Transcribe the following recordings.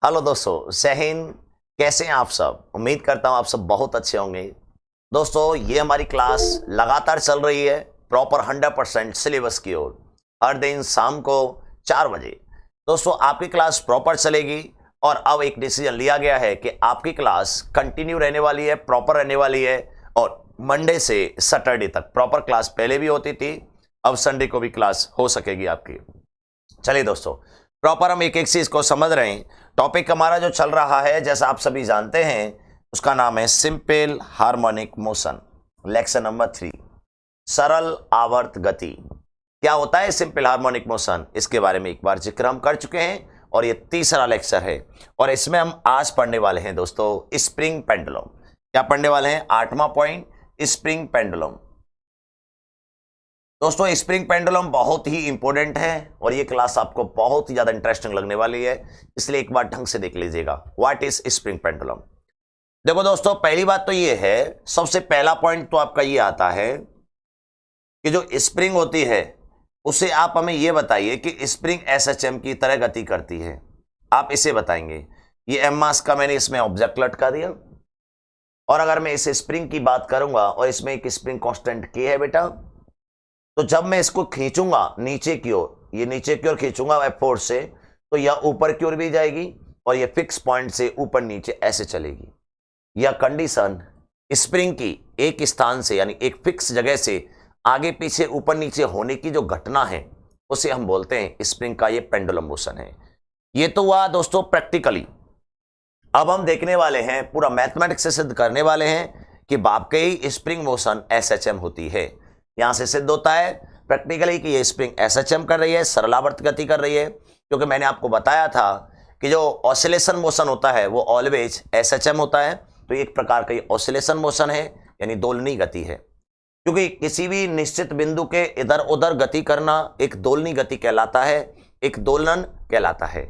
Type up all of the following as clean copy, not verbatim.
Hello दोस्तों, जय हिंद। कैसे हैं आप सब? उम्मीद करता हूं आप सब बहुत अच्छे होंगे। दोस्तों, ये हमारी क्लास लगातार चल रही है प्रॉपर 100% सिलेबस की ओर, हर दिन शाम को 4 बजे। दोस्तों, आपकी क्लास प्रॉपर चलेगी और अब एक डिसीजन लिया गया है कि आपकी क्लास कंटिन्यू रहने वाली है, प्रॉपर रहने वाली है और मंडे से सैटरडे तक प्रॉपर क्लास पहले भी होती थी, अब संडे को भी क्लास हो सकेगी आपकी। चलिए दोस्तों, प्रॉपर हम एक एक चीज को समझ रहे हैं। टॉपिक हमारा जो चल रहा है, जैसा आप सभी जानते हैं, उसका नाम है simple harmonic motion. Lecture number 3, सरल आवर्त गति। क्या होता है सिंपल हार्मोनिक मोशन, इसके बारे में एक बार जिक्र हम कर चुके हैं और ये तीसरा लेक्चर है। और इसमें हम आज पढ़ने वाले हैं दोस्तों स्प्रिंग पेंडुलम। क्या पढ़ने वाले हैं? 8वां पॉइंट, स्प्रिंग पेंडुलम। दोस्तों, स्प्रिंग पेंडुलम बहुत ही इंपॉर्टेंट है और ये क्लास आपको बहुत ही ज्यादा इंटरेस्टिंग लगने वाली है, इसलिए एक बार ढंग से देख लीजिएगा। What is spring pendulum? देखो दोस्तों, पहली बात तो ये है, सबसे पहला पॉइंट तो आपका ये आता है कि जो स्प्रिंग होती है उसे आप हमें ये बताइए कि स्प्रिंग एसएचएम की तरह गति करती है। आप इसे बताएंगे। ये एम मास का मैंने इसमें ऑब्जेक्ट लटका दिया और अगर मैं इस स्प्रिंग की बात करूंगा और इसमें एक स्प्रिंग कांस्टेंट के है बेटा, तो जब मैं इसको खींचूंगा नीचे की ओर, ये नीचे की ओर खींचूंगा फोर्स से, तो यह ऊपर की ओर भी जाएगी और ये फिक्स पॉइंट से ऊपर नीचे ऐसे चलेगी। यह कंडीशन स्प्रिंग की एक स्थान से यानी एक फिक्स जगह से आगे पीछे ऊपर नीचे होने की जो घटना है उसे हम बोलते हैं स्प्रिंग का ये पेंडुलम मोशन है। ये तो हुआ दोस्तों प्रैक्टिकली। अब हम देखने वाले हैं, पूरा मैथमेटिक्स से सिद्ध करने वाले हैं कि वाकई स्प्रिंग मोशन एसएचएम होती है। यहां से सिद्ध होता है प्रैक्टिकली कि ये स्प्रिंग एसएचएम कर रही है, सरलावर्त गति कर रही है, क्योंकि मैंने आपको बताया था कि जो ऑसिलेशन मोशन होता है वो ऑलवेज एसएचएम होता है। तो एक प्रकार का ये ऑसिलेशन मोशन है, यानी दोलनी गति है, क्योंकि किसी भी निश्चित बिंदु के इधर उधर गति करना एक दोलनी गति कहलाता है, एक दोलन कहलाता है।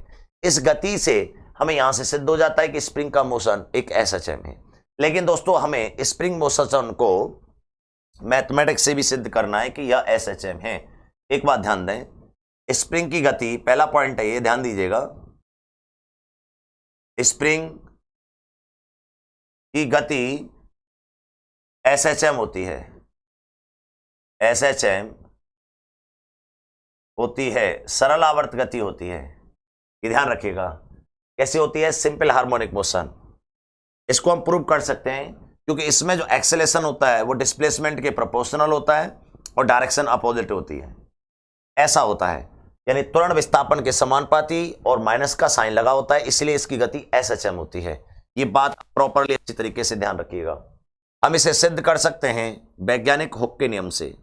इस गति से हमें यहां से सिद्ध हो जाता है कि स्प्रिंग का मोशन एक एसएचएम है। लेकिन दोस्तों, हमें स्प्रिंग मोशन को मैथमेटिक्स से भी सिद्ध करना है कि यह एसएचएम है। एक बात ध्यान दें, स्प्रिंग की गति, पहला पॉइंट है ये, ध्यान दीजिएगा। स्प्रिंग की गति एसएचएम होती है, एसएचएम होती है, सरल आवर्त गति होती है। ये ध्यान रखिएगा। कैसी होती है? Simple harmonic motion. इसको हम प्रूव कर सकते हैं क्योंकि इसमें जो एक्सेलेरेशन होता है वो डिस्प्लेसमेंट के प्रोपोर्शनल होता है और डायरेक्शन अपोजिट होती है। ऐसा होता है, यानी त्वरण विस्थापन के समानुपाती और माइनस का साइन लगा होता है, इसलिए इसकी गति एसएचएम होती है। ये बात प्रॉपरली अच्छी तरीके से ध्यान रखिएगा। हम इसे सिद्ध कर सकते हैं वैज्ञानिक हुक के नियम से।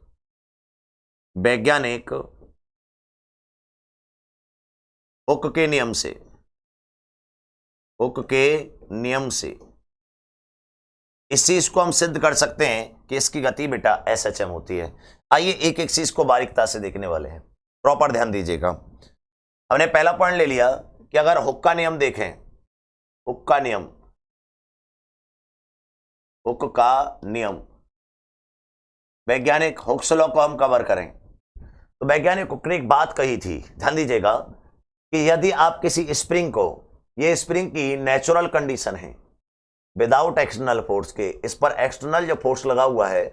वैज्ञानिक हुक के नियम से, हुक के नियम से इस चीज को हम सिद्ध कर सकते हैं कि इसकी गति बेटा एसएचएम होती है। आइए एक एक चीज को बारीकता से देखने वाले हैं, प्रॉपर ध्यान दीजिएगा। हमने पहला पॉइंट ले लिया कि अगर हुक का नियम देखें, हुक का नियम, हुक का नियम, वैज्ञानिक हुक्स लॉ को हम कवर करें, तो वैज्ञानिक हुक ने एक बात कही थी, ध्यान दीजिएगा, कि यदि आप किसी स्प्रिंग को, ये स्प्रिंग की नेचुरल कंडीशन है, विदाउट एक्सटर्नल फोर्स के, इस पर एक्सटर्नल जो फोर्स लगा हुआ है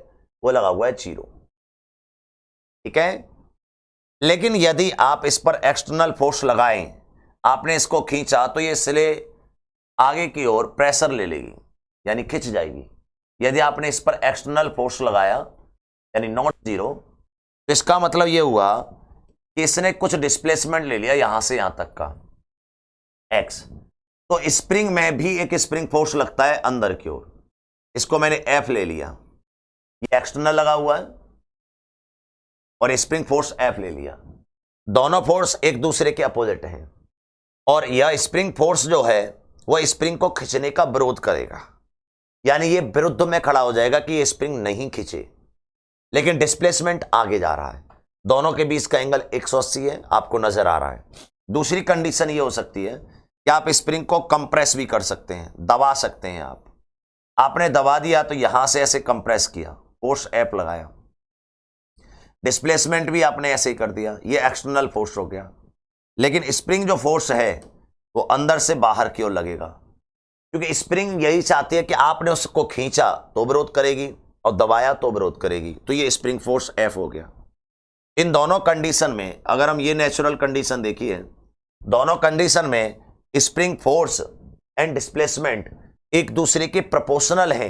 वो लगा हुआ है 0, ठीक है। लेकिन यदि आप इस पर एक्सटर्नल फोर्स लगाएं, आपने इसको खींचा तो ये सिले आगे की ओर प्रेशर ले लेगी, यानी खिंच जाएगी। यदि आपने इस पर एक्सटर्नल फोर्स लगाया यानी नॉट 0, तो इसका मतलब ये हुआ कि इसने कुछ डिस्प्लेसमेंट ले लिया यहां से यहां तक का x। तो स्प्रिंग में भी एक स्प्रिंग फोर्स लगता है अंदर की ओर, इसको मैंने F ले लिया, ये एक्सटर्नल लगा हुआ है और स्प्रिंग फोर्स F ले लिया। दोनों फोर्स एक दूसरे के अपोजिट हैं और यह स्प्रिंग फोर्स जो है वह स्प्रिंग को खींचने का विरोध करेगा, यानी ये विरुद्ध में खड़ा हो जाएगा कि ये स्प्रिंग नहीं खींचे, लेकिन डिस्प्लेसमेंट आगे जा रहा है। दोनों के बीच का एंगल 180 है, आपको नजर आ रहा है। दूसरी कंडीशन ये हो सकती है कि आप स्प्रिंग को कंप्रेस भी कर सकते हैं, दबा सकते हैं। आपने दबा दिया तो यहां से ऐसे कंप्रेस किया, फोर्स F लगाया, डिस्प्लेसमेंट भी आपने ऐसे ही कर दिया, ये एक्सटर्नल फोर्स हो गया। लेकिन स्प्रिंग जो फोर्स है वो अंदर से बाहर की ओर लगेगा, क्योंकि स्प्रिंग यही चाहती है कि आपने उसको खींचा तो विरोध करेगी और दबाया तो विरोध करेगी। तो ये स्प्रिंग फोर्स F हो गया। इन दोनों कंडीशन में अगर हम ये नेचुरल कंडीशन देखिए, दोनों कंडीशन में स्प्रिंग फोर्स एंड डिस्प्लेसमेंट एक दूसरे के प्रोपोर्शनल है,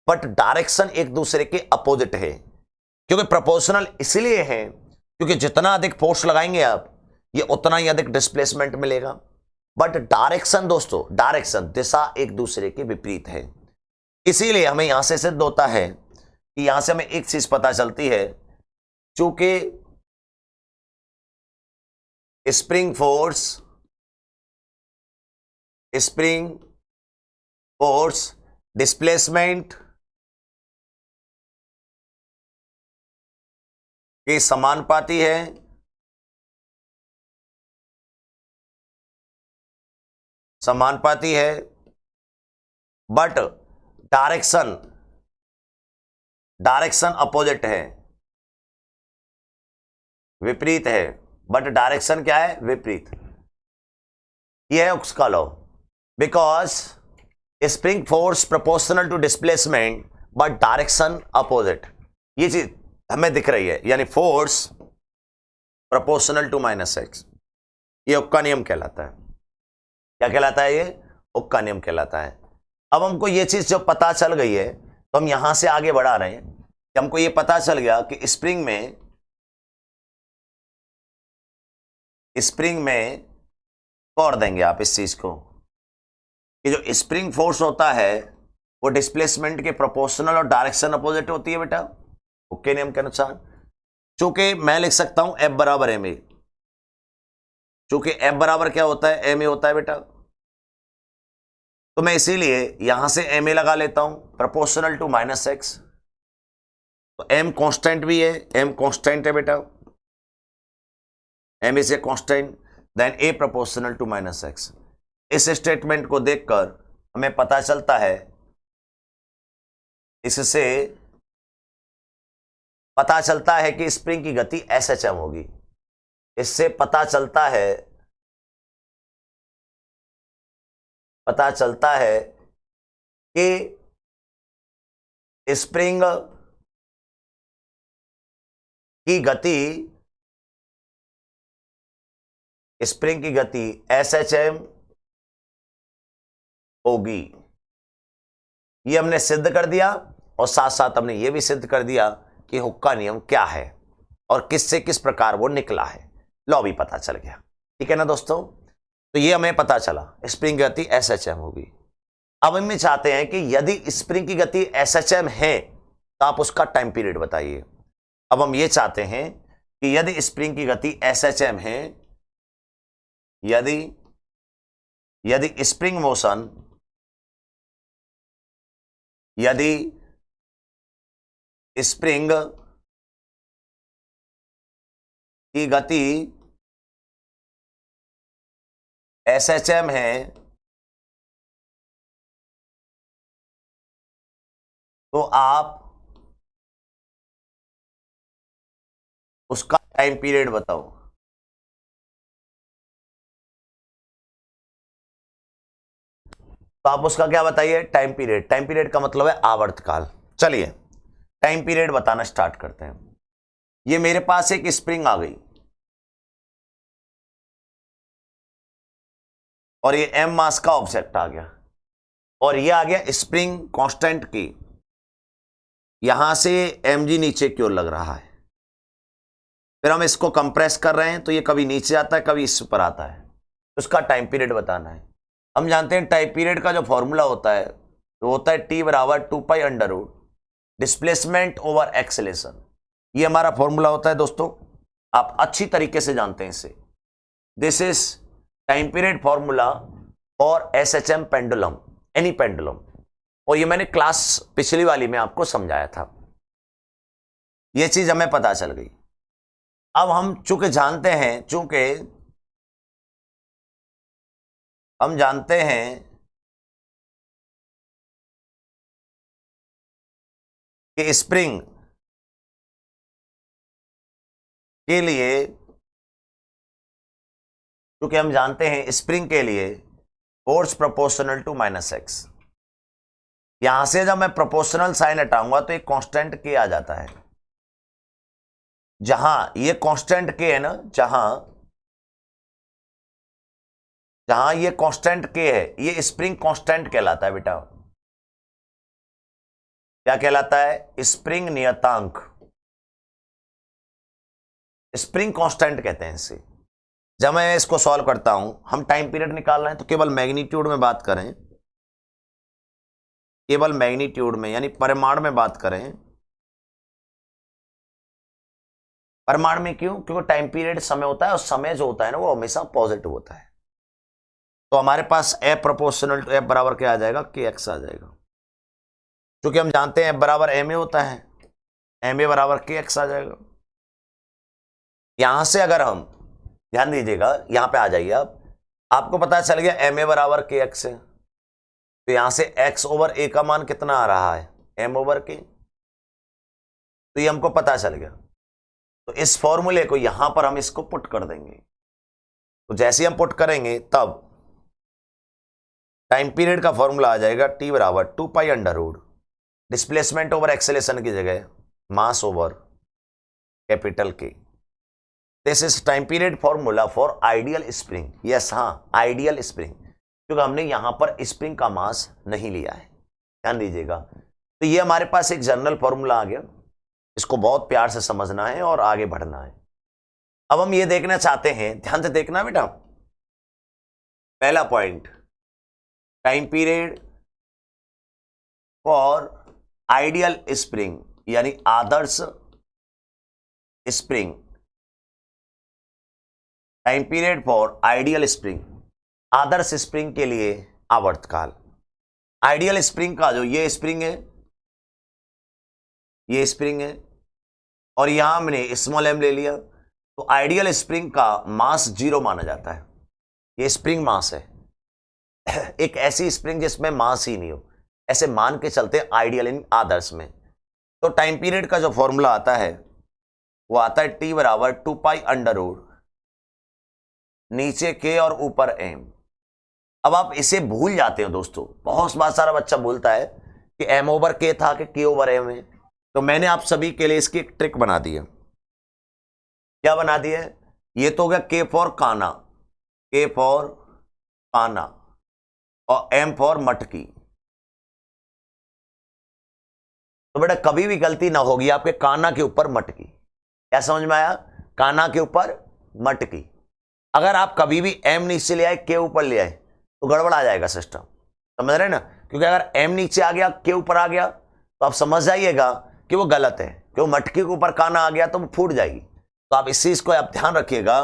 बट डायरेक्शन एक दूसरे के अपोजिट है। क्योंकि प्रोपोर्शनल इसलिए है क्योंकि जितना अधिक फोर्स लगाएंगे आप, ये उतना ही अधिक डिस्प्लेसमेंट मिलेगा। बट डायरेक्शन दोस्तों, डायरेक्शन दिशा एक दूसरे के विपरीत है। इसीलिए हमें यहां से सिद्ध होता है कि यहां से हमें एक चीज पता चलती है, चूंकि स्प्रिंग फोर्स डिस्प्लेसमेंट के समानुपाती है, बट डायरेक्शन अपोजिट है, विपरीत है। बट डायरेक्शन क्या है? विपरीत। यह है उसका law. Because spring force proportional to displacement but direction opposite, ये चीज हमें दिख रही है, यानी फोर्स प्रोपोर्शनल टू -x, ये हुक्का नियम कहलाता है। क्या कहलाता है? ये हुक्का नियम कहलाता है। अब हमको ये चीज जब पता चल गई है तो हम यहां से आगे बढ़ा रहे हैं कि हमको ये पता चल गया कि स्प्रिंग में तोड़ देंगे आप इस चीज को कि जो स्प्रिंग फोर्स होता है वो डिस्प्लेसमेंट के प्रोपोर्शनल और डायरेक्शन अपोजिट होती है बेटा, हुक्के नियम के अनुसार। चूंकि मैं लिख सकता हूं F बराबर एम ए, चूंकि F बराबर क्या होता है? एम ए होता है बेटा। तो मैं इसीलिए यहां से एम ए लगा लेता हूं, प्रोपोर्शनल टू -x। तो m कांस्टेंट भी है, m कांस्टेंट है बेटा, m is a constant, then a proportional to -x। इस स्टेटमेंट को देखकर हमें पता चलता है, इससे पता चलता है कि स्प्रिंग की गति SHM होगी। इससे पता चलता है कि स्प्रिंग की गति SHM होगी। ये हमने सिद्ध कर दिया और साथ साथ हमने ये भी सिद्ध कर दिया कि हुक्का नियम क्या है और किससे किस प्रकार वो निकला है। लॉ भी पता चल गया, ठीक है ना दोस्तों। तो ये हमें पता चला स्प्रिंग की गति SHM होगी। अब हम चाहते हैं कि यदि स्प्रिंग की गति SHM है तो आप उसका टाइम पीरियड बताइए। अब हम ये चाहते हैं कि यदि स्प्रिंग की गति SHM है, यदि स्प्रिंग मोशन, यदि स्प्रिंग की गति SHM है तो आप उसका टाइम पीरियड बताओ। तो आप उसका क्या बताइए? Time period. टाइम पीरियड का मतलब है आवर्तकाल। चलिए टाइम पीरियड बताना स्टार्ट करते हैं। ये मेरे पास एक स्प्रिंग आ गई और ये m मास का ऑब्जेक्ट आ गया और ये आ गया स्प्रिंग कांस्टेंट की, यहां से mg नीचे की ओर लग रहा है। फिर हम इसको कंप्रेस कर रहे हैं तो ये कभी नीचे आता है कभी इस पर आता है, उसका टाइम पीरियड बताना है। हम जानते हैं टाइम पीरियड का जो फॉर्मूला होता है तो होता है T बराबर 2π डिस्प्लेसमेंट ओवर एक्सेलेरेशन। ये हमारा फॉर्मूला होता है दोस्तों, आप अच्छी तरीके से जानते हैं इसे। This is time period formula for SHM pendulum, any pendulum. और ये मैंने क्लास पिछली वाली में आपको समझाया था। ये चीज हमें पता चल गई। अब हम चूंकि जानते हैं कि स्प्रिंग के लिए क्योंकि हम जानते हैं स्प्रिंग के लिए force proportional to minus x. यहां से जब मैं प्रोपोर्शनल साइन हटाऊंगा तो एक कांस्टेंट के आ जाता है। जहां ये कांस्टेंट के है ना, जहां ये कांस्टेंट के है, ये स्प्रिंग कांस्टेंट कहलाता है बेटा। क्या कहलाता है? स्प्रिंग नियतांक, स्प्रिंग कांस्टेंट कहते हैं इसे। जब मैं इसको सॉल्व करता हूं, हम टाइम पीरियड निकाल रहे हैं तो केवल मैग्नीट्यूड में बात करें, केवल मैग्नीट्यूड में यानी परिमाण में बात करें। परिमाण में क्यों? क्योंकि टाइम पीरियड समय होता है और समय जो होता है ना वो हमेशा पॉजिटिव होता है। तो हमारे पास एफ प्रोपोर्शनल टू एफ बराबर क्या आ जाएगा? के एक्स आ जाएगा। क्योंकि हम जानते हैं एफ बराबर एम ए होता है, एम ए बराबर के एक्स आ जाएगा। यहां से अगर हम ध्यान दीजिएगा, यहां पे आ जाइए आप, आपको पता चल गया एम ए बराबर के एक्स है, तो यहां से एक्स ओवर ए का मान कितना आ रहा है? एम ओवर के। तो ये हमको पता चल गया। तो इस फॉर्मूले को यहां पर हम इसको पुट कर देंगे। तो जैसे ही हम पुट करेंगे तब टाइम पीरियड का फॉर्मूला आ जाएगा टी बराबर 2 pi under root displacement over acceleration की जगह mass over capital k. This is time period formula for ideal spring. Yes, हाँ, आइडियल स्प्रिंग, क्योंकि हमने यहां पर स्प्रिंग का मास नहीं लिया है। ध्यान दीजिएगा। तो ये हमारे पास एक जनरल फॉर्मूला आ गया, इसको बहुत प्यार से समझना है और आगे बढ़ना है। अब हम ये देखना चाहते हैं, ध्यान से देखना बेटा। पहला point, time period for ideal spring यानी आदर्श spring. Time period for ideal spring, आदर्श स्प्रिंग के लिए आवर्तकाल। आइडियल स्प्रिंग का जो ये स्प्रिंग है, ये स्प्रिंग है और यहां हमने स्मॉल एम ले लिया, तो आइडियल स्प्रिंग का मास 0 माना जाता है। ये स्प्रिंग मास है। एक ऐसी स्प्रिंग जिसमें मास ही नहीं हो, ऐसे मान के चलते आइडियल इन आदर्श में। तो टाइम पीरियड का जो फॉर्मूला आता है वो आता है टी बराबर 2 पाई अंडर रूट नीचे के और ऊपर एम। अब आप इसे भूल जाते हो दोस्तों, बहुत सारा बच्चा भूलता है कि एम ओवर के था कि के ओवर एम है। तो मैंने आप सभी के लिए इसकी एक ट्रिक बना दी है। क्या बना दी है? ये तो हो गया के फॉर काना, के फॉर काना और एम फॉर मटकी। तो बेटा कभी भी गलती ना होगी आपके काना के ऊपर मटकी। क्या समझ में आया? काना के ऊपर मटकी। अगर आप कभी भी एम नीचे ले आए, के ऊपर ले आए, तो गड़बड़ आ जाएगा सिस्टम। समझ रहे ना? क्योंकि अगर एम नीचे आ गया, के ऊपर आ गया, तो आप समझ जाइएगा कि वो गलत है। क्यों? मटकी के ऊपर काना आ गया तो वो फूट जाएगी। तो आप इस चीज को आप ध्यान रखिएगा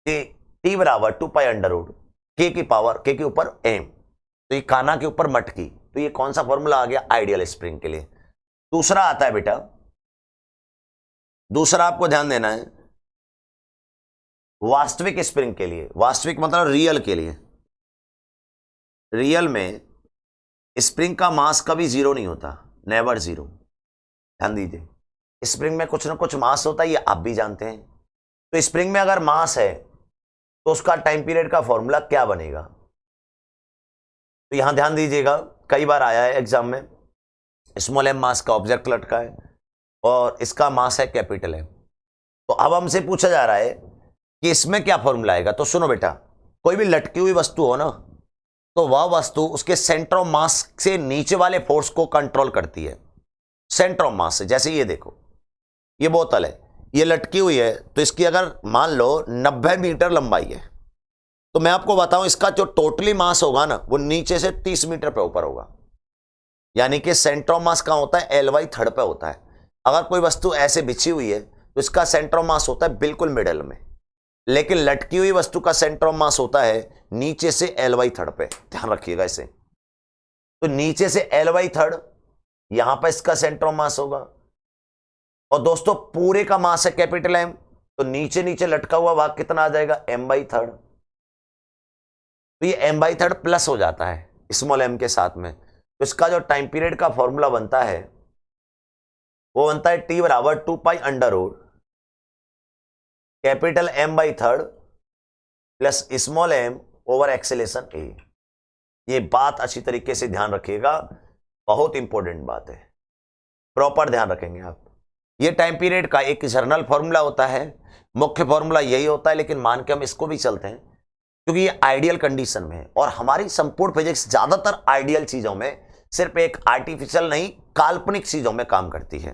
कि टी बराबर 2 पाई अंडर रूट के की पावर के के ऊपर एम, तो ये काना के ऊपर मटकी। तो ये कौन सा फॉर्मूला आ गया? आइडियल स्प्रिंग के लिए। दूसरा आता है बेटा, दूसरा आपको ध्यान देना है वास्तविक स्प्रिंग के लिए। वास्तविक मतलब रियल के लिए। रियल में स्प्रिंग का मास कभी 0 नहीं होता, नेवर 0। ध्यान दीजिए, स्प्रिंग में कुछ ना कुछ मास होता है, ये आप भी जानते हैं। तो स्प्रिंग में अगर मास है तो उसका टाइम पीरियड का फॉर्मूला क्या बनेगा? तो यहां ध्यान दीजिएगा, कई बार आया है एग्जाम में, स्मॉल एम मास का ऑब्जेक्ट लटका है और इसका मास है कैपिटल एम। तो अब हमसे पूछा जा रहा है कि इसमें क्या फॉर्मूला आएगा। तो सुनो बेटा, कोई भी लटकी हुई वस्तु हो ना, तो वह वस्तु उसके सेंटर ऑफ मास से नीचे वाले फोर्स को कंट्रोल करती है। सेंटर ऑफ मास से, जैसे ये देखो, ये बोतल है, ये लटकी हुई है, तो इसकी अगर मान लो 90 मीटर लंबाई है, तो मैं आपको बताऊं इसका जो टोटली मास होगा ना, वो नीचे से 30 मीटर पे ऊपर होगा। यानी कि सेंटर ऑफ मास कहां होता है? एल/वाई थर्ड पे होता है। अगर कोई वस्तु ऐसे बिछी हुई है तो इसका सेंटर ऑफ मास होता है बिल्कुल मिडल में, लेकिन लटकी हुई वस्तु का सेंटर ऑफ मास होता है नीचे से एल/वाई थर्ड पे। ध्यान रखिएगा इसे। तो नीचे से एल/वाई थर्ड, यहां पर इसका सेंटर ऑफ मास होगा। और दोस्तों पूरे का मास है कैपिटल एम, तो नीचे नीचे लटका हुआ भाग कितना आ जाएगा? m/3। तो ये m/3 प्लस हो जाता है स्मॉल m के साथ में। तो इसका जो टाइम पीरियड का फॉर्मूला बनता है वो बनता है t बराबर 2 pi under root capital m/3 plus small M over acceleration A. ये बात अच्छी तरीके से ध्यान रखिएगा, बहुत इंपॉर्टेंट बात है, प्रॉपर ध्यान रखेंगे आप। ये टाइम पीरियड का एक जर्नल फॉर्मूला होता है, मुख्य फॉर्मूला यही होता है, लेकिन मान के हम इसको भी चलते हैं क्योंकि ये आइडियल कंडीशन में है। और हमारी संपूर्ण फिजिक्स ज्यादातर आइडियल चीजों में, सिर्फ एक आर्टिफिशियल नहीं, काल्पनिक चीजों में काम करती है।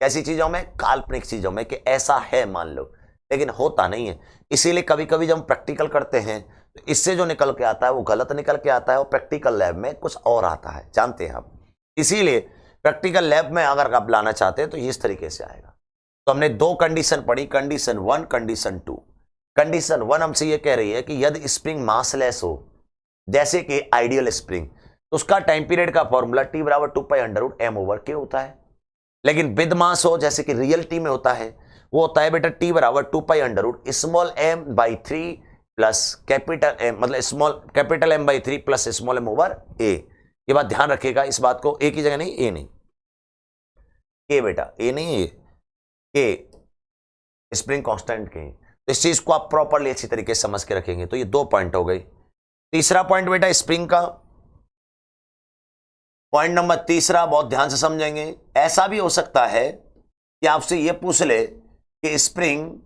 कैसी चीजों में? काल्पनिक चीजों में, कि ऐसा है मान लो, लेकिन होता नहीं है। इसीलिए कभी कभी जब हम प्रैक्टिकल करते हैं तो इससे जो निकल के आता है वो गलत निकल के आता है, और प्रैक्टिकल लैब में कुछ और आता है, जानते हैं आप। इसीलिए प्रैक्टिकल लैब में अगर आप लाना चाहते हैं तो इस तरीके से आएगा। तो हमने दो कंडीशन पढ़ी, कंडीशन 1, कंडीशन 2। कंडीशन 1 हमसे ये कह रही है कि यदि स्प्रिंग मासलेस हो, जैसे कि आइडियल स्प्रिंग, तो उसका टाइम पीरियड का फॉर्मूला T बराबर 2π√m/k होता है। लेकिन विद मास हो, जैसे कि रियल टी में होता है, वो होता है बेटा T बराबर 2π√m/3 प्लस कैपिटल एम, मतलब small capital M/3 plus small m over a। ये बात ध्यान रखिएगा, इस बात को, एक ही जगह नहीं, ए नहीं, ए बेटा, ए नहीं, ए स्प्रिंग कांस्टेंट के। तो इस चीज को आप प्रॉपरली अच्छी तरीके से समझ के रखेंगे। तो ये 2 पॉइंट हो गए। तीसरा पॉइंट बेटा स्प्रिंग का, पॉइंट नंबर तीसरा बहुत ध्यान से समझेंगे। ऐसा भी हो सकता है कि आपसे ये पूछ ले कि स्प्रिंग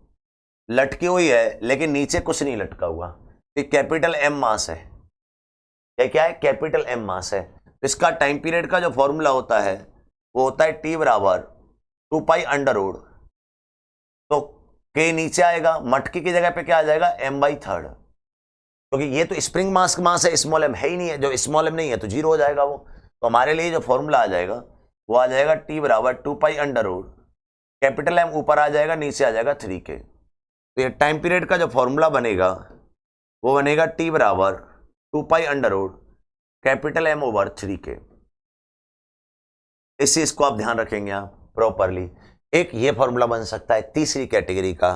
लटकी हुई है लेकिन नीचे कुछ नहीं लटका हुआ, तो कैपिटल एम मास है। ये क्या है? कैपिटल एम मास है। तो इसका टाइम पीरियड का जो फॉर्मूला होता है वो होता है T बराबर 2π√, तो के नीचे आएगा, मटकी की जगह पे क्या आ जाएगा? m/3, क्योंकि ये तो स्प्रिंग मास है, स्मॉल एम है ही नहीं है, जो स्मॉल एम नहीं है तो 0 हो जाएगा वो। तो हमारे लिए जो फॉर्मूला आ जाएगा वो आ जाएगा T बराबर 2π√, कैपिटल एम ऊपर आ जाएगा, नीचे आ जाएगा 3k। तो ये टाइम पीरियड का जो फॉर्मूला बनेगा वो बनेगा T बराबर 2π√, कैपिटल M ओवर 3k। इस चीज को आप ध्यान रखेंगे आप प्रॉपरली। एक ये फॉर्मूला बन सकता है तीसरी कैटेगरी का।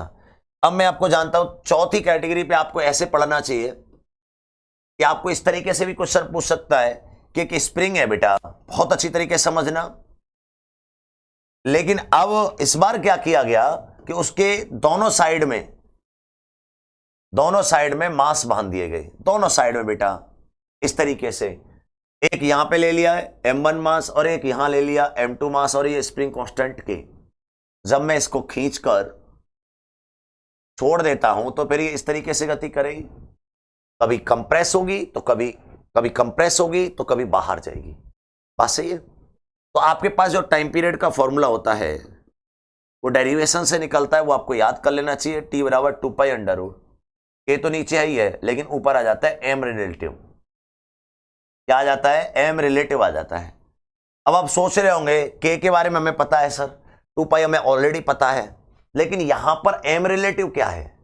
अब मैं आपको जानता हूं चौथी कैटेगरी पे आपको ऐसे पढ़ना चाहिए कि आपको इस तरीके से भी क्वेश्चन पूछ सकता है कि एक स्प्रिंग है बेटा, बहुत अच्छी तरीके से समझना। लेकिन अब इस बार क्या किया गया कि उसके दोनों साइड में मास बांध दिए गए, दोनों साइड में बेटा, इस तरीके से। एक यहां पे ले लिया है m1 मास और एक यहां ले लिया m2 मास, और ये स्प्रिंग कांस्टेंट के। जब मैं इसको खींचकर छोड़ देता हूं तो फिर ये इस तरीके से गति करेगी, कभी कंप्रेस होगी तो कभी कंप्रेस होगी तो कभी बाहर जाएगी। बात सही है? तो आपके पास जो टाइम पीरियड का फॉर्मूला होता है वो डेरिवेशन से निकलता है, वो आपको याद कर लेना चाहिए। T बराबर 2π√, के तो नीचे ही है लेकिन ऊपर आ जाता है m रिलेटिव। क्या आ जाता है? m रिलेटिव आ जाता है। अब आप सोच रहे होंगे के बारे में हमें पता है सर, 2π हमें ऑलरेडी पता है, लेकिन यहां पर m रिलेटिव क्या है?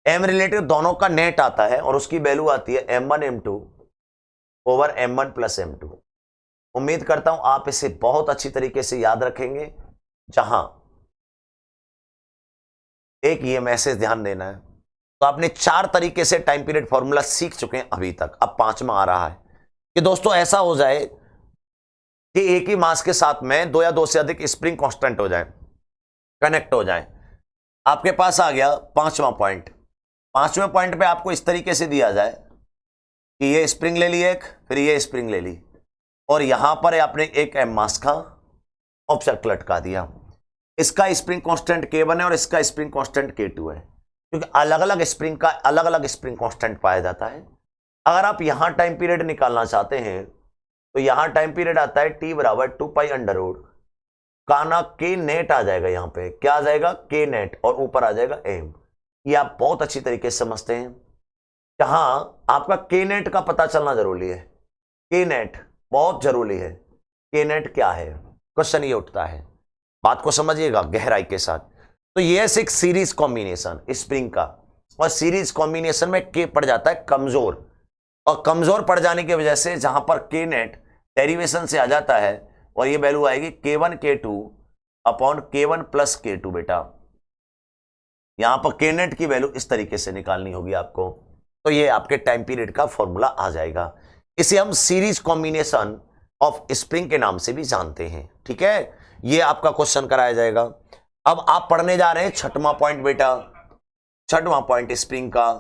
m रिलेटिव दोनों का नेट आता है और उसकी वैल्यू आती है m1 m2 over m1 plus m2। उम्मीद करता हूं आप इसे बहुत अच्छी तरीके से याद रखेंगे। जहां एक ये मैसेज ध्यान देना है, तो आपने 4 तरीके से टाइम पीरियड फॉर्मूला सीख चुके हैं अभी तक। अब 5वां आ रहा है कि दोस्तों ऐसा हो जाए कि एक ही मास के साथ में 2 या 2 से अधिक स्प्रिंग कांस्टेंट हो जाए, कनेक्ट हो जाए। आपके पास आ गया 5वां पॉइंट। 5वें पॉइंट पे आपको इस तरीके से दिया जाए कि ये स्प्रिंग ले ली एक, फिर ये स्प्रिंग ले ली, और यहां पर आपने एक m मास का ऑब्जेक्ट लटका दिया। इसका स्प्रिंग कांस्टेंट K1 है और इसका स्प्रिंग कांस्टेंट K2 है, क्योंकि अलग अलग स्प्रिंग का अलग अलग स्प्रिंग कांस्टेंट पाया जाता है। अगर आप यहां टाइम पीरियड निकालना चाहते हैं तो यहां टाइम पीरियड आता है T बराबर 2π√, का ना K नेट आ जाएगा, यहां पे क्या आ जाएगा? K नेट, और ऊपर आ जाएगा m। ये आप बहुत अच्छी तरीके से समझते हैं। जहां आपका K नेट का पता चलना जरूरी है, K नेट बहुत जरूरी है। K नेट क्या है? क्वेश्चन ये उठता है, बात को समझिएगा गहराई के साथ। तो ये एक सीरीज कॉम्बिनेशन स्प्रिंग का, और सीरीज कॉम्बिनेशन में K पड़ जाता है कमजोर, और कमजोर पड़ जाने की वजह से जहां पर K नेट डेरिवेशन से आ जाता है, और ये वैल्यू आएगी K1 K2 upon K1 plus K2 बेटा। यहां पर K नेट की वैल्यू इस तरीके से निकालनी होगी आपको। तो ये आपके टाइम पीरियड का फॉर्मूला आ जाएगा। इसे हम सीरीज कॉम्बिनेशन ऑफ स्प्रिंग के नाम से भी जानते हैं। ठीक है, ये आपका क्वेश्चन कराया जाएगा। अब आप पढ़ने जा रहे हैं 6वां पॉइंट बेटा। 6वां पॉइंट स्प्रिंग का,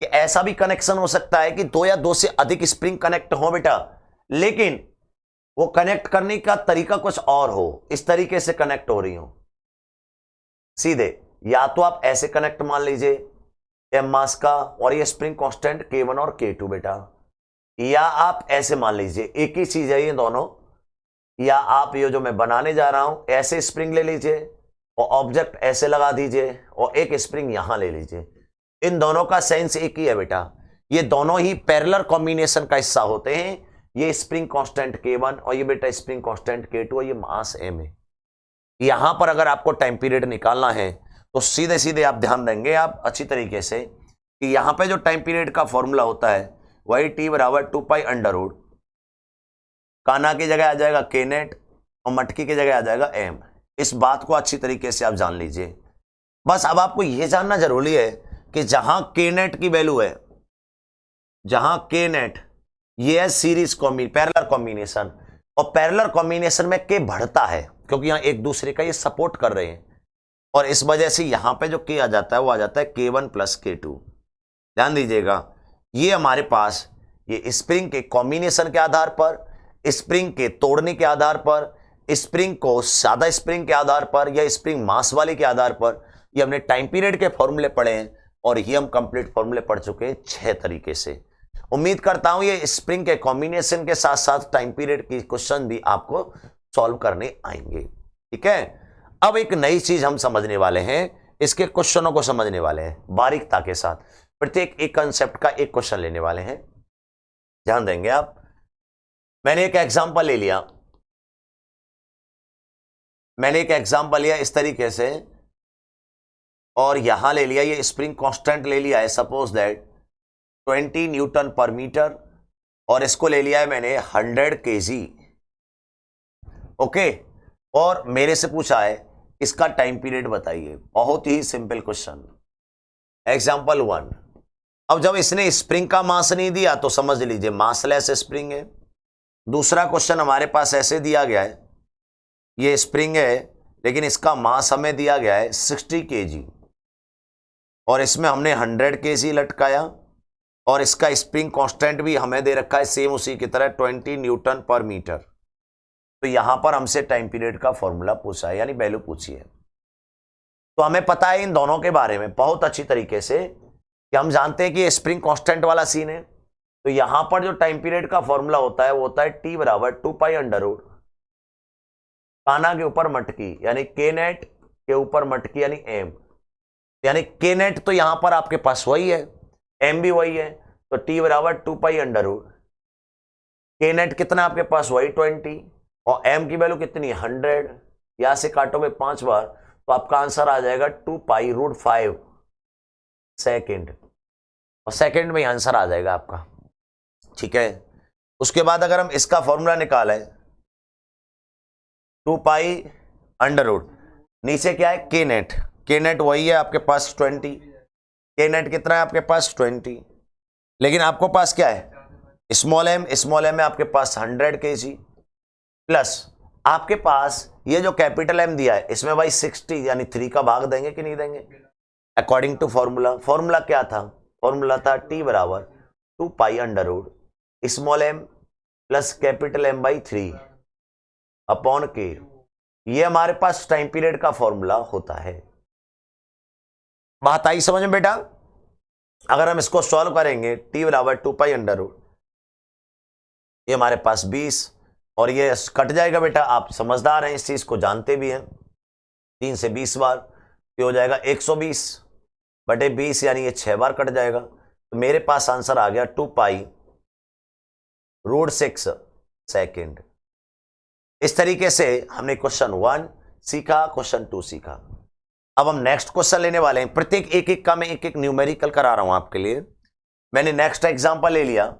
कि ऐसा भी कनेक्शन हो सकता है कि दो या दो से अधिक स्प्रिंग कनेक्ट हो बेटा, लेकिन वो कनेक्ट करने का तरीका कुछ और हो, इस तरीके से कनेक्ट हो रही हो सीधे। या तो आप ऐसे कनेक्ट मान लीजिए एम मास का और ये स्प्रिंग कांस्टेंट K1 और K2 बेटा, या आप ऐसे मान लीजिए एक ही चीज है ये दोनों, या आप ये जो मैं बनाने जा रहा हूं ऐसे स्प्रिंग ले लीजिए और ऑब्जेक्ट ऐसे लगा दीजिए और एक स्प्रिंग यहां ले लीजिए। इन दोनों का सेंस एक ही है बेटा, ये दोनों ही पैरेलल कॉम्बिनेशन का हिस्सा होते हैं। ये स्प्रिंग कांस्टेंट K1 और ये बेटा स्प्रिंग कांस्टेंट K2 और ये मास M है। यहां पर अगर आपको टाइम पीरियड निकालना है तो सीधे सीधे आप ध्यान देंगे आप अच्छी तरीके से कि यहां पे जो टाइम पीरियड का फॉर्मूला होता है वही T बराबर 2 पाई अंडर रूट, काना की जगह आ जाएगा K नेट और मटकी की जगह आ जाएगा M। इस बात को अच्छी तरीके से आप जान लीजिए। बस अब आपको यह जानना जरूरी है कि जहां K नेट की वैल्यू है, जहां K नेट ये है सीरीज पैरेलल कॉम्बिनेशन, और पैरेलल कॉम्बिनेशन में K बढ़ता है क्योंकि यहां एक दूसरे का ये सपोर्ट कर रहे हैं, और इस वजह से यहां पे जो K आ जाता है वो आ जाता है K1 प्लस K2। ध्यान दीजिएगा, ये हमारे पास ये स्प्रिंग के कॉम्बिनेशन के आधार पर, स्प्रिंग के तोड़ने के आधार पर, स्प्रिंग को सादा स्प्रिंग के आधार पर या स्प्रिंग मास वाले के आधार पर, ये हमने टाइम पीरियड के फॉर्मूले पढ़े हैं और ये हम कंप्लीट फॉर्मूले पढ़ चुके हैं 6 तरीके से। उम्मीद करता हूं ये स्प्रिंग के कॉम्बिनेशन के साथ साथ टाइम पीरियड की क्वेश्चन भी आपको सॉल्व करने आएंगे। ठीक है, अब एक नई चीज हम समझने वाले हैं, इसके क्वेश्चनों को समझने वाले हैं बारीकता के साथ। प्रत्येक एक कंसेप्ट का एक क्वेश्चन लेने वाले हैं, ध्यान देंगे आप। मैंने एक एग्जांपल ले लिया, इस तरीके से, और यहां ले लिया ये स्प्रिंग कांस्टेंट ले लिया है सपोज दैट 20 न्यूटन पर मीटर, और इसको ले लिया है मैंने 100 kg। ओके, और मेरे से पूछा है इसका टाइम पीरियड बताइए। बहुत ही सिंपल क्वेश्चन, एग्जांपल 1। अब जब इसने स्प्रिंग का मास नहीं दिया तो समझ लीजिए मासलेस स्प्रिंग है। दूसरा क्वेश्चन हमारे पास ऐसे दिया गया है, ये स्प्रिंग है लेकिन इसका मास हमें दिया गया है 60 kg, और इसमें हमने 100 kg लटकाया, और इसका स्प्रिंग कांस्टेंट भी हमें दे रखा है सेम उसी की तरह 20 न्यूटन पर मीटर। तो यहां पर हमसे टाइम पीरियड का फॉर्मूला पूछा है, यानी वैल्यू पूछी है। तो हमें पता है इन दोनों के बारे में बहुत अच्छी तरीके से कि हम जानते हैं कि ये स्प्रिंग कांस्टेंट वाला सीन है। तो यहां पर जो टाइम पीरियड का फॉर्मूला होता है वो होता है T बराबर 2 पाई अंडर रूट काना के ऊपर मटकी यानी K नेट के ऊपर मटकी यानी M, यानी K नेट तो यहां पर आपके पास वही है, M भी वही है, तो T बराबर 2 pi under root K net कितना आपके पास वही 20 और M की वैल्यू कितनी 100। यहां से काटोगे 5 बार तो आपका आंसर आ जाएगा 2 पाई रूट 5 सेकेंड, और सेकेंड में आंसर आ जाएगा आपका। ठीक है, उसके बाद अगर हम इसका फॉर्मूला निकालें 2 पाई अंडर रूट, नीचे क्या है K नेट वही है आपके पास 20, K नेट कितना है आपके पास 20, लेकिन आपको पास क्या है स्मॉल m है आपके पास 100 kg, प्लस आपके पास ये जो कैपिटल M दिया है इसमें भाई 60 यानी 3 का भाग देंगे कि नहीं देंगे अकॉर्डिंग टू फॉर्मूला क्या था, फॉर्मूला था T बराबर 2 pi under root small m plus capital M by 3 upon K। ये हमारे पास टाइम पीरियड का फॉर्मूला होता है। बात आई समझ में बेटा? अगर हम इसको सॉल्व करेंगे T बराबर 2 पाई अंडर रूट, ये हमारे पास 20 और ये कट जाएगा बेटा, आप समझदार हैं इस चीज को जानते भी हैं, 3 से 20 बार ये हो जाएगा 120 बटे 20 यानी ये 6 बार कट जाएगा। तो मेरे पास आंसर आ गया 2 पाई रूट 6 सेकेंड। इस तरीके से हमने क्वेश्चन 1 सीखा, क्वेश्चन 2 सीखा। अब हम नेक्स्ट क्वेश्चन लेने वाले हैं, प्रत्येक एक एक का मैं एक एक न्यूमेरिकल करा रहा हूं आपके लिए। मैंने नेक्स्ट एग्जांपल ले लिया,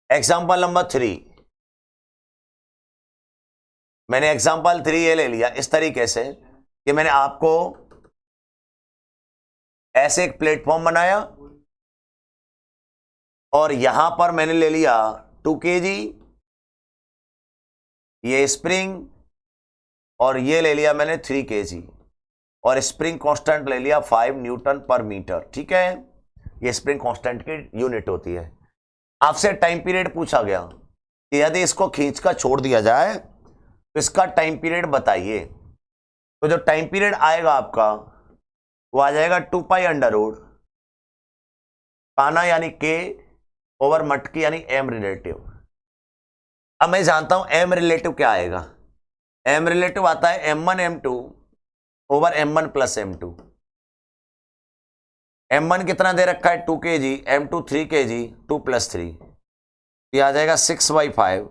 एग्जांपल नंबर 3। मैंने एग्जांपल 3 ये ले लिया इस तरीके से कि मैंने आपको ऐसे एक प्लेटफॉर्म बनाया और यहां पर मैंने ले लिया 2 kg, ये स्प्रिंग, और ये ले लिया मैंने 3 kg, और स्प्रिंग कांस्टेंट ले लिया 5 न्यूटन पर मीटर। ठीक है, ये स्प्रिंग कांस्टेंट की यूनिट होती है। आपसे टाइम पीरियड पूछा गया कि यदि इसको खींचकर छोड़ दिया जाए तो इसका टाइम पीरियड बताइए। तो जो टाइम पीरियड आएगा आपका वो आ जाएगा 2 पाई अंडर रूट पाना यानी के ओवर मटकी यानी एम रिलेटिव। अब मैं जानता हूं एम रिलेटिव क्या आएगा। एम रिलेटिव आता है m1 m2 over m1 plus m2। m1 कितना दे रखा है 2 kg, m2 3 kg, 2 + 3, ये आ जाएगा 6/5,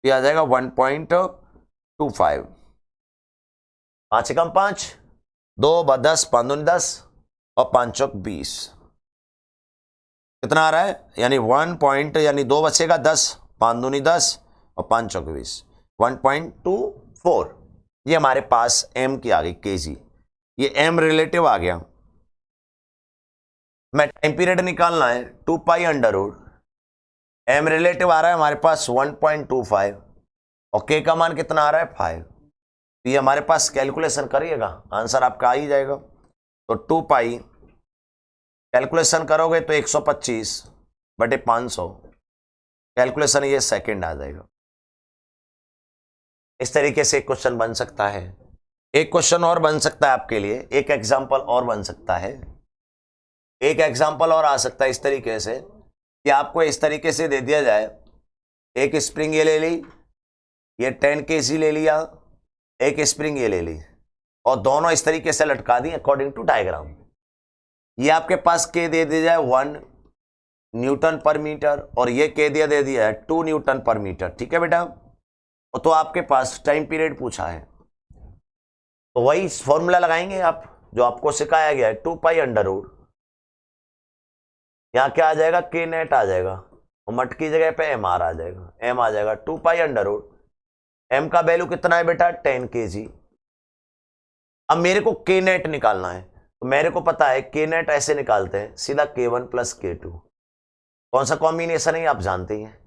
ये आ जाएगा 1.25। 5 एकम 5, 2 × 10 5 दूनी 10 और 5 चौक 20, कितना आ रहा है यानी 1 पॉइंट यानी 2 बचेगा 10, 5 दूनी 10 और 5 चौक 20, 1.24। ये हमारे पास m की आ गई kg, ये m रिलेटिव आ गया। मैं टाइम पीरियड निकालना है 2 pi under root, m relative आ रहा है हमारे पास 1.25 और k का मान कितना आ रहा है 5। तो ये हमारे पास कैलकुलेशन करिएगा, आंसर आपका आ ही जाएगा। तो 2 पाई कैलकुलेशन करोगे तो 125/500, कैलकुलेशन ये सेकंड आ जाएगा। इस तरीके से एक क्वेश्चन बन सकता है। एक क्वेश्चन और बन सकता है आपके लिए, एक एग्जांपल और बन सकता है। एक एग्जांपल और आ सकता है इस तरीके से कि आपको इस तरीके से दे दिया जाए, एक स्प्रिंग ये ले ली, ये 10 kg ले लिया, एक स्प्रिंग ये ले ली और दोनों इस तरीके से लटका दी अकॉर्डिंग टू डायग्राम। ये आपके पास के दे दिया जाए 1 न्यूटन पर मीटर और ये के दे दिया है 2 न्यूटन पर मीटर। ठीक है बेटा, तो आपके पास टाइम पीरियड पूछा है तो वही फॉर्मूला लगाएंगे आप जो आपको सिखाया गया है, 2 पाई अंडर रूट, यहां क्या आ जाएगा के नेट आ जाएगा और मट की जगह पे एम आर आ जाएगा, एम आ जाएगा 2 पाई अंडर रूट, एम का वैल्यू कितना है बेटा 10 kg। अब मेरे को के नेट निकालना है तो मेरे को पता है के नेट ऐसे निकालते हैं सीधा k1 + k2। कौन सा कॉम्बिनेशन है आप जानते ही हैं,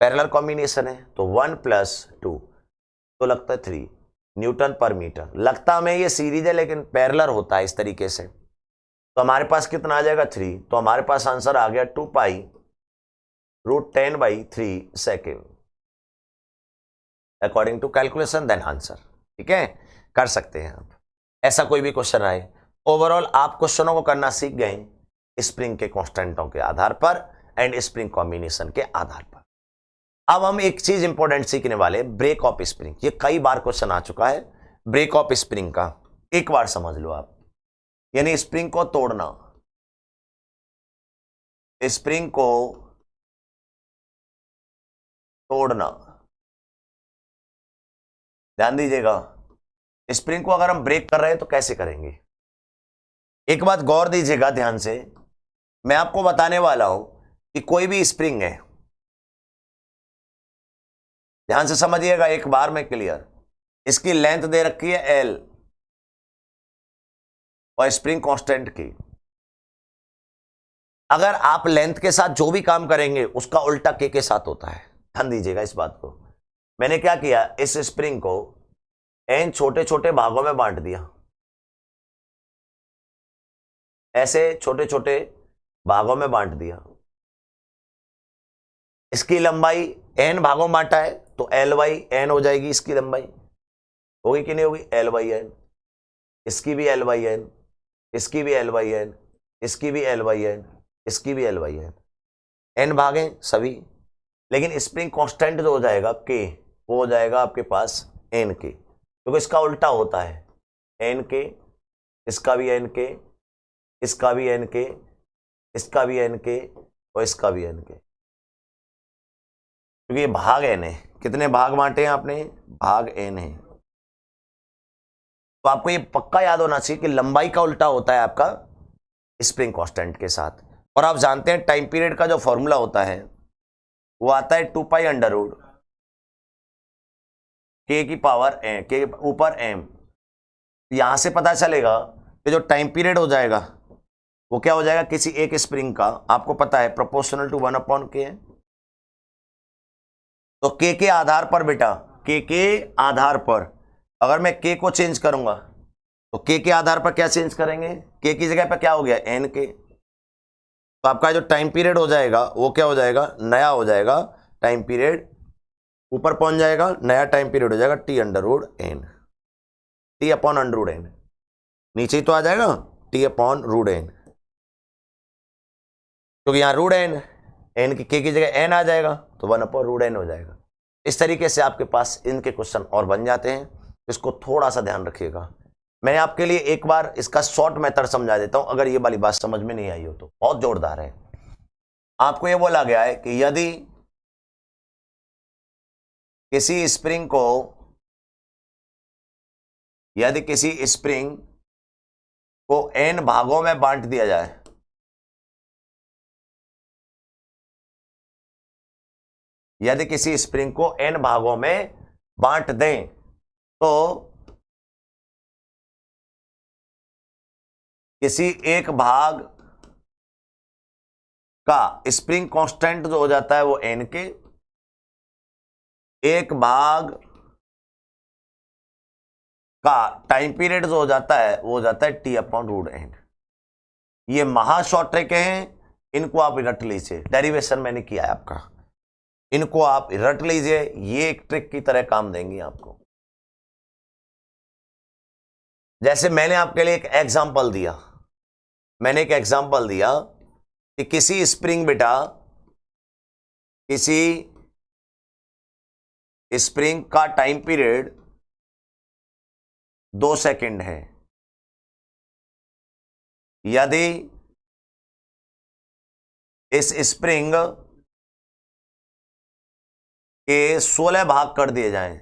पैरेलल कॉम्बिनेशन है। तो 1 + 2 तो लगता है 3 न्यूटन पर मीटर। लगता हमें ये सीरीज है लेकिन पैरेलल होता है इस तरीके से। तो हमारे पास कितना आ जाएगा 3, तो हमारे पास आंसर आ गया 2 pi √10/3 second according to calculation then answer. ठीक है, कर सकते हैं आप, ऐसा कोई भी क्वेश्चन आए। ओवरऑल आप क्वेश्चनों को करना सीख गए स्प्रिंग के कांस्टेंटों के आधार पर एंड स्प्रिंग कॉम्बिनेशन के आधार पर। अब हम एक चीज इंपॉर्टेंट सीखने वाले, ब्रेक ऑफ स्प्रिंग। ये कई बार क्वेश्चन आ चुका है ब्रेक ऑफ स्प्रिंग का, एक बार समझ लो आप, यानी स्प्रिंग को तोड़ना, स्प्रिंग को तोड़ना। ध्यान दीजिएगा, स्प्रिंग को अगर हम ब्रेक कर रहे हैं तो कैसे करेंगे। एक बात गौर दीजिएगा ध्यान से, मैं आपको बताने वाला हूं कि कोई भी स्प्रिंग है, ध्यान से समझिएगा एक बार में क्लियर। इसकी लेंथ दे रखी है L और स्प्रिंग कांस्टेंट की। अगर आप लेंथ के साथ जो भी काम करेंगे उसका उल्टा के साथ होता है। ध्यान दीजिएगा इस बात को। मैंने क्या किया, इस स्प्रिंग को n छोटे छोटे भागों में बांट दिया, ऐसे छोटे छोटे भागों में बांट दिया। इसकी लंबाई n भागों में बांटा है तो L/n हो जाएगी, इसकी लंबाई होगी कि नहीं होगी L/n, इसकी भी L/n, इसकी भी L/n, इसकी भी L/n, इसकी भी L/n, n भागे सभी। लेकिन स्प्रिंग कांस्टेंट जो हो जाएगा k, वो हो जाएगा आपके पास n k, क्योंकि इसका उल्टा होता है n k, इसका भी n k, इसका भी n k, इसका भी n k और इसका भी n k, क्योंकि ये भाग n है। कितने भाग बांटे हैं आपने, भाग n है। तो आपको ये पक्का याद होना चाहिए कि लंबाई का उल्टा होता है आपका स्प्रिंग कांस्टेंट के साथ। और आप जानते हैं टाइम पीरियड का जो फॉर्मूला होता है वो आता है 2 पाई अंडर रूट k की पावर m, के ऊपर m। यहां से पता चलेगा कि जो टाइम पीरियड हो जाएगा वो क्या हो जाएगा, किसी एक स्प्रिंग का आपको पता है प्रोपोर्शनल टू 1/k है। तो k के आधार पर बेटा, k के आधार पर अगर मैं k को चेंज करूंगा तो k के आधार पर क्या चेंज करेंगे, k की जगह पर क्या हो गया n k, तो आपका जो टाइम पीरियड हो जाएगा वो क्या हो जाएगा, नया हो जाएगा टाइम पीरियड, ऊपर पहुंच जाएगा, नया टाइम पीरियड हो जाएगा T under root N, T upon under root N, नीचे ही तो आ जाएगा टी अपॉन रूट एन, क्योंकि यहां रूट एन, एन की जगह एन आ जाएगा तो 1 अपॉन रूट एन हो जाएगा। इस तरीके से आपके पास इनके क्वेश्चन और बन जाते हैं, इसको थोड़ा सा ध्यान रखिएगा। मैं आपके लिए एक बार इसका शॉर्ट मेथड समझा देता हूं, अगर ये वाली बात समझ में नहीं आई हो तो, बहुत जोरदार है। आपको ये बोला गया है कि यदि किसी स्प्रिंग को n भागों में बांट दिया जाए, यदि किसी स्प्रिंग को n भागों में बांट दें तो किसी एक भाग का स्प्रिंग कांस्टेंट जो हो जाता है वो n के, एक भाग का टाइम पीरियड जो हो जाता है वो हो जाता है टी अपॉन रूट एन। ये महा शॉर्ट ट्रिक हैं, इनको आप रट लीजिए, डेरिवेशन मैंने किया है आपका, इनको आप रट लीजिए, ये एक ट्रिक की तरह काम देंगी आपको। जैसे मैंने आपके लिए एक एग्जांपल दिया, कि किसी स्प्रिंग का टाइम पीरियड 2 सेकंड है, यदि इस स्प्रिंग के 16 भाग कर दिए जाएं,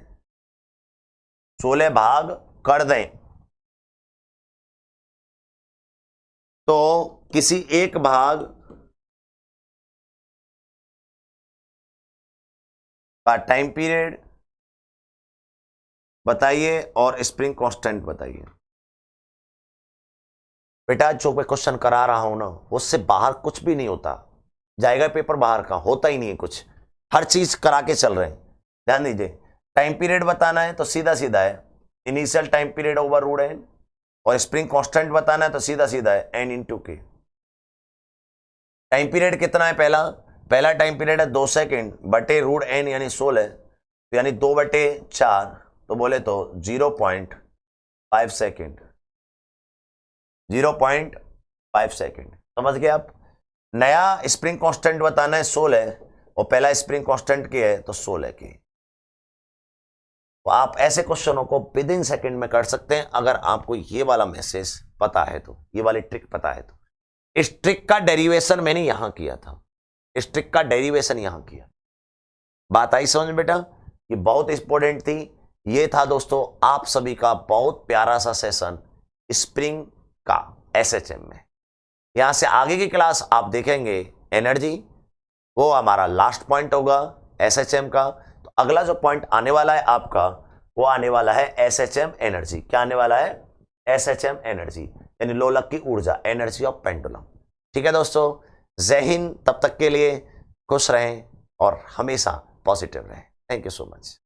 16 भाग कर दें, तो किसी एक भाग का टाइम पीरियड बताइए और स्प्रिंग कांस्टेंट बताइए। बेटा जो मैं क्वेश्चन करा रहा हूं ना, उससे बाहर कुछ भी नहीं होता, जाएगा पेपर बाहर का, होता ही नहीं है कुछ, हर चीज करा के चल रहे हैं। ध्यान दीजिए, टाइम पीरियड बताना है तो सीधा सीधा है initial time period over root N, और स्प्रिंग कांस्टेंट बताना है तो सीधा सीधा है N into K. Time period कितना है, पहला टाइम पीरियड है 2 सेकेंड बटे रूट एन यानी 16, तो यानी 2/4, तो बोले तो 0.5 सेकेंड, 0.5 सेकेंड, समझ गए आप। नया स्प्रिंग कांस्टेंट बताना है 16 और पहला स्प्रिंग कांस्टेंट की है तो 16 की। तो आप ऐसे क्वेश्चनों को विद इन सेकेंड में कर सकते हैं अगर आपको ये वाला मैसेज पता है तो, ये वाली ट्रिक पता है तो। इस ट्रिक का डेरिवेशन मैंने यहां किया था, इस ट्रिक का डेरिवेशन यहां किया। बात आई समझ बेटा, ये बहुत इंपॉर्टेंट थी। ये था दोस्तों आप सभी का बहुत प्यारा सा सेशन स्प्रिंग का एसएचएम में। यहां से आगे की क्लास आप देखेंगे एनर्जी, वो हमारा लास्ट पॉइंट होगा एसएचएम का। तो अगला जो पॉइंट आने वाला है आपका, वो आने वाला है एसएचएम एनर्जी। क्या आने वाला है, एसएचएम एनर्जी, यानी लोलक की ऊर्जा, एनर्जी ऑफ पेंडुलम। ठीक है दोस्तों, जय हिंद। तब तक के लिए खुश रहें और हमेशा पॉजिटिव रहें। Thank you so much.